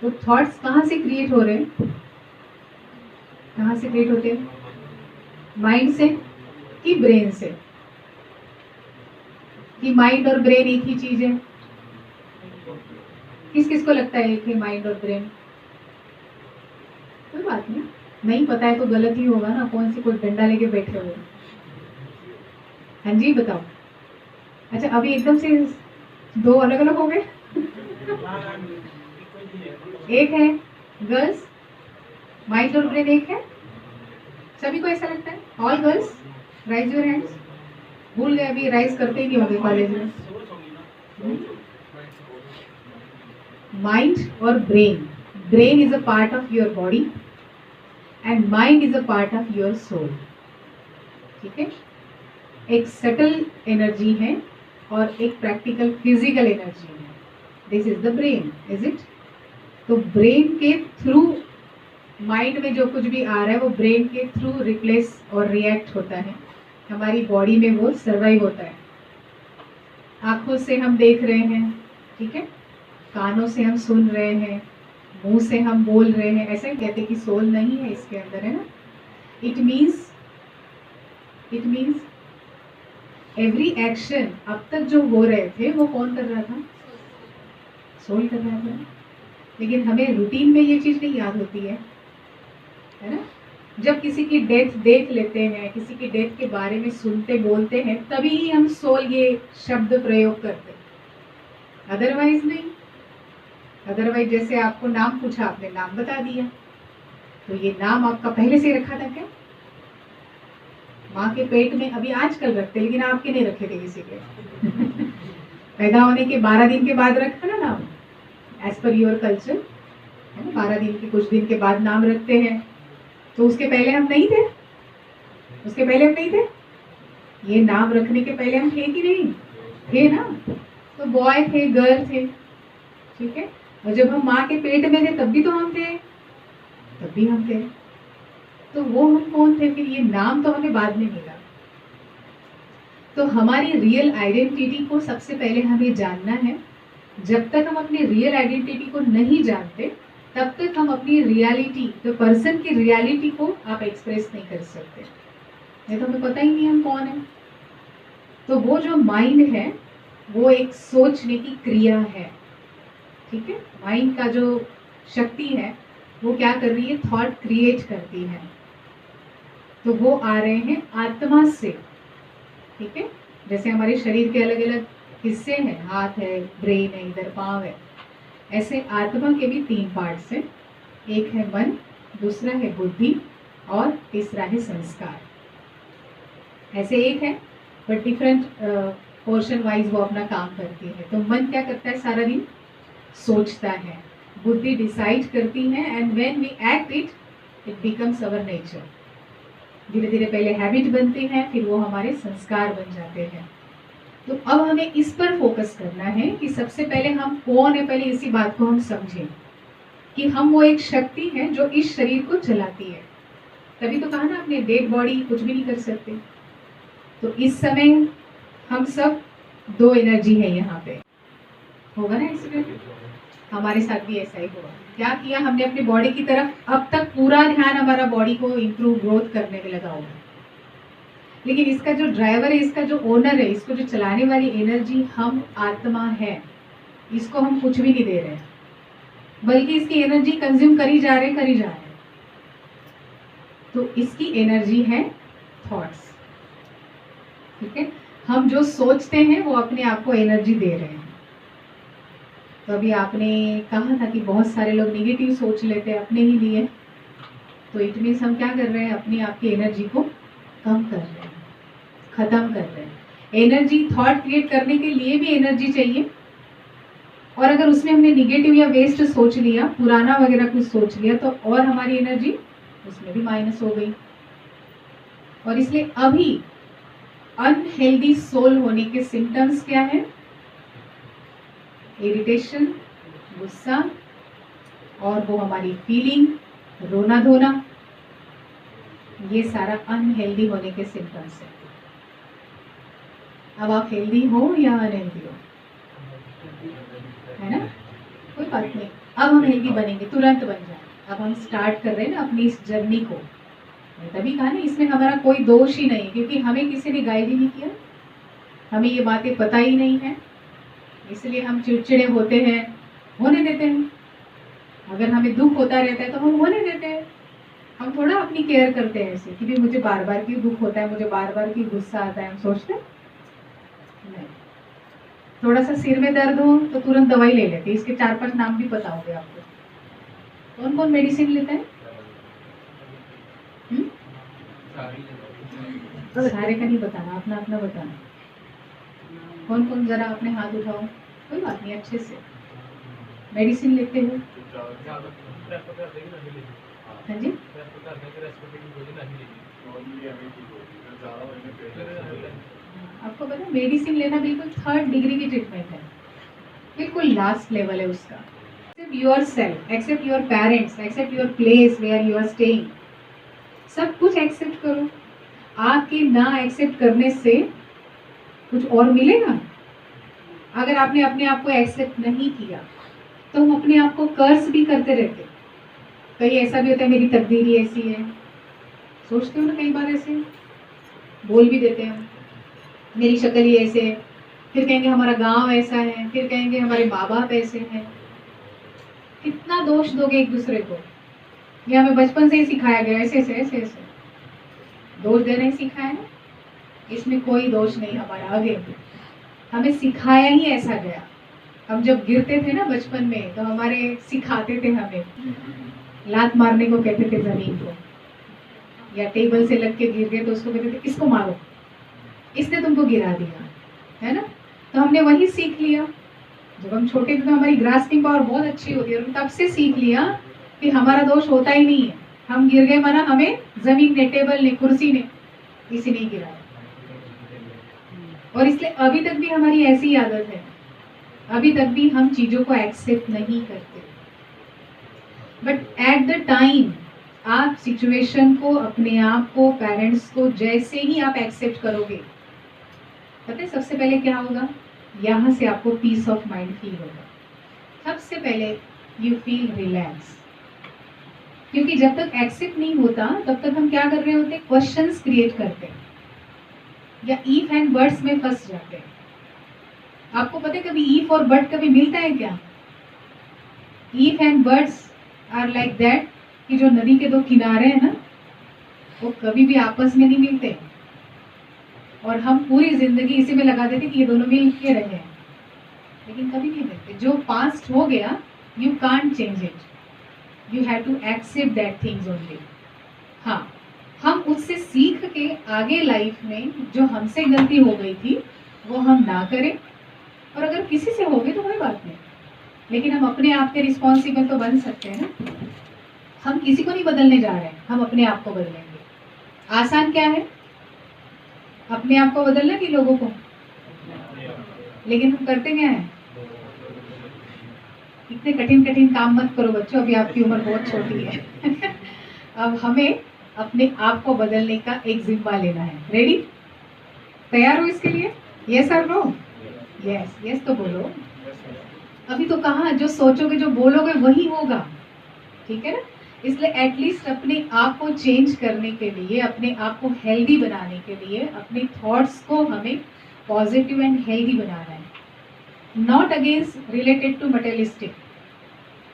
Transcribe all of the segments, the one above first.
तो थॉट्स कहाँ से क्रिएट हो रहे हैं? कहाँ से क्रिएट होते हैं? माइंड से कि ब्रेन से? कि माइंड और ब्रेन एक ही चीज है? किस किस को लगता है एक ही माइंड और ब्रेन? कोई बात नहीं, नहीं पता है तो गलत ही होगा ना, कौन सी कोई डंडा लेके बैठे हुए। हाँ जी बताओ। अच्छा अभी एकदम से दो अलग अलग हो गए। एक है गर्ल्स, माइंड और ब्रेन एक है, सभी को ऐसा लगता है? All girls rise your hands. भूल गए, अभी राइज करते ही नहीं होंगे कॉलेज में। माइंड और brain, brain is a part of your body and mind is a part of your soul. ठीक है, एक सटल एनर्जी है और एक प्रैक्टिकल फिजिकल एनर्जी है। This is the brain, is it? तो ब्रेन के थ्रू माइंड में जो कुछ भी आ रहा है वो ब्रेन के थ्रू रिप्लेस और रिएक्ट होता है, हमारी बॉडी में वो सर्वाइव होता है। आंखों से हम देख रहे हैं, ठीक है, कानों से हम सुन रहे हैं, मुंह से हम बोल रहे हैं, ऐसा ही कहते कि सोल नहीं है इसके अंदर, है ना? इट मीन्स एवरी एक्शन अब तक जो हो रहे थे वो कौन कर रहा था? सोल कर रहा था। लेकिन हमें रूटीन में ये चीज नहीं याद होती है ना? जब किसी की डेथ देख लेते हैं, किसी की डेथ के बारे में सुनते बोलते हैं, तभी हम सोल ये शब्द प्रयोग करते हैं, अदरवाइज नहीं। अदरवाइज जैसे आपको नाम पूछा, आपने नाम बता दिया, तो ये नाम आपका पहले से रखा था क्या? माँ के पेट में अभी आजकल रखते, लेकिन आपके नहीं रखे थे किसी के। पैदा होने के 12 दिन के बाद रखा ना नाम, एज पर योर कल्चर, है ना? 12 दिन के कुछ दिन के बाद नाम रखते हैं। तो उसके पहले हम नहीं थे? उसके पहले हम नहीं थे? ये नाम रखने के पहले हम थे कि नहीं थे ना? तो बॉय थे, गर्ल थे, ठीक है। और जब हम माँ के पेट में थे तब भी तो हम थे, तब भी हम थे। तो वो हम कौन थे फिर? ये नाम तो हमें बाद में मिला। तो हमारी रियल आइडेंटिटी को सबसे पहले हमें जानना है। जब तक हम अपनी रियल आइडेंटिटी को नहीं जानते तब तक हम अपनी रियलिटी, तो पर्सन की रियलिटी को आप एक्सप्रेस नहीं कर सकते। नहीं तो हमें पता ही नहीं हम कौन है। तो वो जो माइंड है वो एक सोचने की क्रिया है, ठीक है। माइंड का जो शक्ति है वो क्या कर रही है? थॉट क्रिएट करती है। तो वो आ रहे हैं आत्मा से, ठीक है। जैसे हमारे शरीर के अलग अलग हिस्से हैं, हाथ है, ब्रेन है, इधर पाँव है, ऐसे आत्मा के भी 3 पार्ट्स हैं। एक है मन, दूसरा है बुद्धि और तीसरा है संस्कार। ऐसे एक है बट डिफरेंट पोर्शन वाइज वो अपना काम करती है। तो मन क्या करता है? सारा दिन सोचता है, बुद्धि डिसाइड करती है, and when we act it becomes our nature. धीरे धीरे पहले हैबिट बनते हैं, फिर वो हमारे संस्कार बन जाते हैं। तो अब हमें इस पर फोकस करना है कि सबसे पहले हम कौन है, पहले इसी बात को हम समझें कि हम वो एक शक्ति है जो इस शरीर को चलाती है। तभी तो कहा ना, अपने डेड बॉडी कुछ भी नहीं कर सकते। तो इस समय हम सब 2 एनर्जी है यहाँ पे, होगा ना इसमें? हमारे साथ भी ऐसा ही हुआ। क्या किया हमने? अपनी बॉडी की तरफ अब तक पूरा ध्यान हमारा बॉडी को इम्प्रूव, ग्रोथ करने में लगा हुआ है। लेकिन इसका जो ड्राइवर है, इसका जो ओनर है, इसको जो चलाने वाली एनर्जी हम आत्मा है, इसको हम कुछ भी नहीं दे रहे हैं, बल्कि इसकी एनर्जी कंज्यूम करी जा रहे हैं। तो इसकी एनर्जी है थॉट्स, ठीक है। हम जो सोचते हैं वो अपने आप को एनर्जी दे रहे हैं। तो अभी आपने कहा था कि बहुत सारे लोग नेगेटिव सोच लेते हैं अपने ही लिए, तो इट मीन्स हम क्या कर रहे हैं? अपनी आपकी एनर्जी को कम कर रहे हैं, खत्म कर रहे हैं। एनर्जी, थॉट क्रिएट करने के लिए भी एनर्जी चाहिए, और अगर उसमें हमने निगेटिव या वेस्ट सोच लिया, पुराना वगैरह कुछ सोच लिया, तो और हमारी एनर्जी उसमें भी माइनस हो गई। और इसलिए अभी अनहेल्दी सोल होने के सिम्टम्स क्या है? इरिटेशन, गुस्सा, और वो हमारी फीलिंग, रोना धोना, ये सारा अनहेल्दी होने के सिम्टम्स है। अब आप हेल्दी हो या अनहेल्दी हो, है ना? कोई बात नहीं, अब हम हेल्दी बनेंगे, तुरंत बन जाए। अब हम स्टार्ट कर रहे हैं ना अपनी इस जर्नी को। तभी कहा ना इसमें हमारा कोई दोष ही नहीं, क्योंकि हमें किसी ने गाइड ही नहीं किया, हमें ये बातें पता ही नहीं है, इसलिए हम चिड़चिड़े होते हैं, होने देते हैं। अगर हमें दुख होता रहता है तो हम होने देते हैं। हम थोड़ा अपनी केयर करते हैं ऐसे कि भी मुझे बार बार क्यों दुख होता है, मुझे बार बार क्यों गुस्सा आता है, हम सोचते हैं नहीं। थोड़ा सा सिर में दर्द हो तो तुरंत दवाई ले लेते हैं, इसके 4-5 नाम भी पता होंगे आपको। कौन कौन मेडिसिन लेता है? सारे का नहीं बताना, अपना अपना बताना। कौन कौन, जरा अपने हाथ उठाओ। कोई बात नहीं, अच्छे से मेडिसिन लेते हो। हाँ जी, आपको पता है मेडिसिन लेना बिल्कुल 3rd डिग्री की ट्रीटमेंट है, बिल्कुल लास्ट लेवल है उसका। Accept yourself, accept your parents, accept your place where you are staying. सब कुछ एक्सेप्ट करो। आपके ना एक्सेप्ट करने से कुछ और मिलेगा? अगर आपने अपने आप को एक्सेप्ट नहीं किया तो हम अपने आप को कर्स भी करते रहते। कहीं ऐसा भी होता है मेरी तकदीर ही ऐसी है, सोचते हो ना, कई बार ऐसे बोल भी देते हैं, मेरी शक्ल ही ऐसे है, फिर कहेंगे हमारा गांव ऐसा है, फिर कहेंगे हमारे माँ बाप ऐसे हैं। कितना दोष दोगे एक दूसरे को? ये हमें बचपन से ही सिखाया गया, ऐसे ऐसे ऐसे ऐसे दोष देना ही सिखाया है ना, इसमें कोई दोष नहीं हमारा। आगे हमें सिखाया ही ऐसा गया। हम जब गिरते थे ना बचपन में तो हमारे सिखाते थे, हमें लात मारने को कहते थे जमीन को, या टेबल से लग के गिर गए तो उसको कहते थे इसको मारो, इसने तुमको गिरा दिया, है ना। तो हमने वही सीख लिया। जब हम छोटे थे तो हमारी ग्रास्पिंग पावर बहुत अच्छी होती है, और तब से सीख लिया कि हमारा दोष होता ही नहीं है। हम गिर गए माना हमें जमीन ने, टेबल ने, कुर्सी ने, किसी ने गिराया। और इसलिए अभी तक भी हमारी ऐसी आदत है, अभी तक भी हम चीजों को एक्सेप्ट नहीं करते। बट एट द टाइम आप सिचुएशन को, अपने आप को, पेरेंट्स को जैसे ही आप एक्सेप्ट करोगे, पता है सबसे पहले क्या होगा? यहाँ से आपको पीस ऑफ माइंड फील होगा। सबसे पहले यू फील रिलैक्स, क्योंकि जब तक एक्सेप्ट नहीं होता तब तक हम क्या कर रहे होते? क्वेश्चंस क्रिएट करते हैं, या इफ एंड बट्स में फंस जाते हैं। आपको पता है कभी इफ और बट कभी मिलता है क्या? If and buts are like that कि जो नदी के 2 किनारे हैं ना, वो कभी भी आपस में नहीं मिलते, और हम पूरी जिंदगी इसी में लगा देते कि ये दोनों मिल के रहे हैं, लेकिन कभी नहीं मिलते। जो पास्ट हो गया you can't change it, you have to accept that things only. हाँ, हम उससे सीख के आगे लाइफ में जो हमसे गलती हो गई थी वो हम ना करें, और अगर किसी से हो गई तो कोई बात नहीं, लेकिन हम अपने आप के रिस्पॉन्सिबल तो बन सकते हैं ना। हम किसी को नहीं बदलने जा रहे हैं, हम अपने आप को बदलेंगे। आसान क्या है अपने आप को बदलना कि लोगों को? लेकिन हम करते क्या है? इतने कठिन कठिन काम मत करो बच्चों, अभी आपकी उम्र बहुत छोटी है। अब हमें अपने आप को बदलने का एक जिम्मा लेना है। रेडी? तैयार हो इसके लिए? यस और नो? यस यस तो बोलो। अभी तो कहाँ, जो सोचोगे जो बोलोगे वही होगा, ठीक है ना। इसलिए एटलीस्ट अपने आप को चेंज करने के लिए, अपने आप को हेल्दी बनाने के लिए, अपने थॉट्स को हमें पॉजिटिव एंड हेल्दी बनाना है। Not against related to materialistic,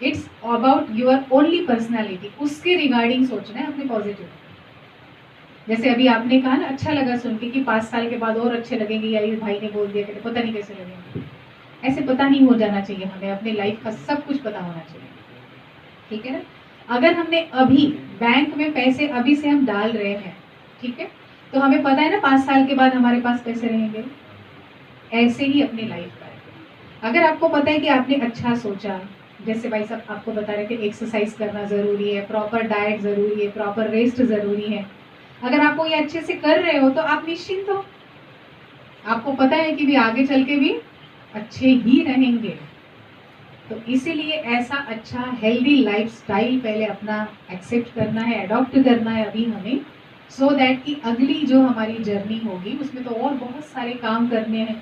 it's about your only personality, उसके रिगार्डिंग सोचना है अपने पॉजिटिव। जैसे अभी आपने कहा ना, अच्छा लगा सुन के कि 5 साल के बाद और अच्छे लगेंगे, या ये भाई ने बोल दिया कि पता नहीं कैसे लगेंगे। ऐसे पता नहीं हो जाना चाहिए, हमें अपने लाइफ का सब कुछ पता होना चाहिए, ठीक है ना। अगर हमने अभी बैंक में पैसे अभी से हम डाल रहे हैं, ठीक है, तो हमें पता है ना 5 साल के बाद हमारे पास पैसे रहेंगे। ऐसे ही अपनी लाइफ का, अगर आपको पता है कि आपने अच्छा सोचा, जैसे भाई साहब आपको बता रहे थे एक्सरसाइज करना ज़रूरी है, प्रॉपर डाइट ज़रूरी है, प्रॉपर रेस्ट ज़रूरी है, अगर आपको ये अच्छे से कर रहे हो तो आप निश्चिंत हो, आपको पता है कि भी आगे चल के भी अच्छे ही रहेंगे। तो इसीलिए ऐसा अच्छा हेल्दी लाइफस्टाइल पहले अपना एक्सेप्ट करना है, अडॉप्ट करना है अभी हमें, सो दैट कि अगली जो हमारी जर्नी होगी उसमें तो और बहुत सारे काम करने हैं।